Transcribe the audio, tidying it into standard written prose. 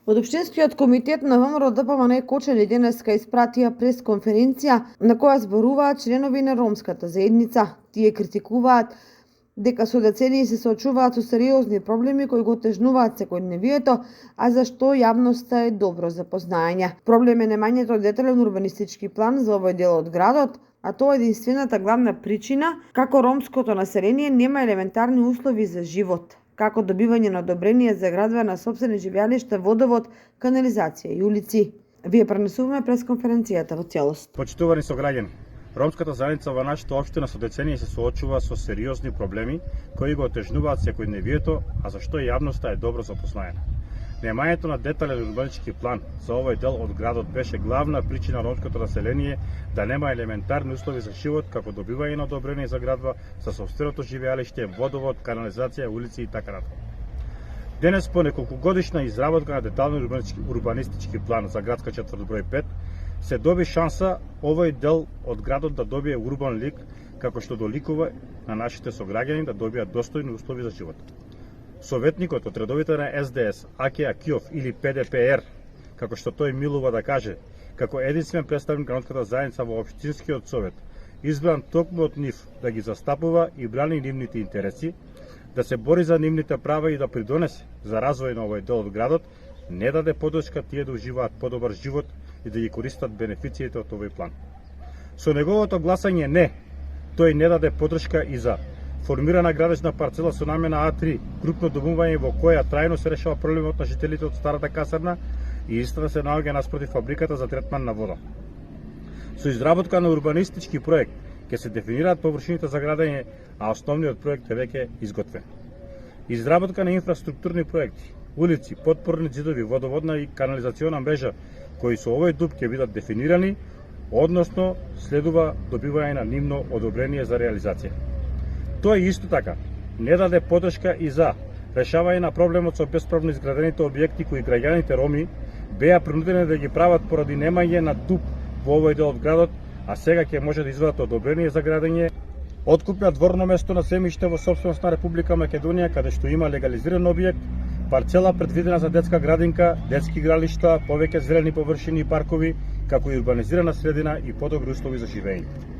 Од Општинскиот комитет на ВМРО ДПМН Кочани денеска испратија пресконференција на која зборуваат членови на ромската заедница. Тие критикуваат дека со децении се соочуваат со сериозни проблеми кои го тежнуваат секојдневието, а за што јавноста е добро запознаење. Проблем е немањето детален урбанистички план за овој дел од градот, а тоа е единствената главна причина како ромското население нема елементарни услови за живот, како добивање на одобрение за градба на сопствени живеалишта, водовод, канализација и улици. Вие пренесуваме пресконференцијата во целост. Почитувани сограѓани, ромската заедница во нашата општина со децении се соочува со сериозни проблеми кои го отежнуваат секојдневието, а за што јавноста е добро запознаена. Немањето на детален урбанистички план за овој дел од градот беше главна причина ромското население да нема елементарни услови за живот, како добивање на одобрение за градба со сопственото живеалиште, водовод, канализација, улици и така натаму. Денес по неколкугодишна изработка на детален урбанистички план за градска четврт број 5 се доби шанса овој дел од градот да добие урбан лик, како што доликува на нашите сограѓани да добијат достојни услови за живот. Советникот од редовите на СДС, Аке Акиов или ПДПР, како што тој милува да каже, како единствен представник на ромската заедница во Општинскиот совет, избран токму од нив да ги застапува и брани нивните интереси, да се бори за нивните права и да придонесе за развој на овој дел од градот, не даде подршка тие да уживаат подобар живот и да ги користат бенефициите од овој план. Со неговото гласање не, тој не даде подршка и за формирана градежна парцела со намена А3, крупно домување во која трајно се решава проблемот на жителите од старата касарна и истата се наоѓа наспроти фабриката за третман на вода. Со изработка на урбанистички проект ќе се дефинираат површините за градење, а основниот проект е веќе изготвен. Изработка на инфраструктурни проекти, улици, подпорни ѕидови, водоводна и канализациона мрежа, кои со овој дуб ќе бидат дефинирани, односно следува добивање на нивно одобрение за реализација. Тој исто така не даде подршка и за решавање на проблемот со бесправно изградените објекти кои граѓаните роми беа принудени да ги прават поради немање на дуб во овој дел од градот, а сега ќе може да извадат одобрение за градење. Откупна дворно место на земјиште во сопственост на Република Македонија, каде што има легализиран објект, парцела предвидена за детска градинка, детски игралишта, повеќе зелени површини и паркови, како и урбанизирана средина и подобри услови за живење.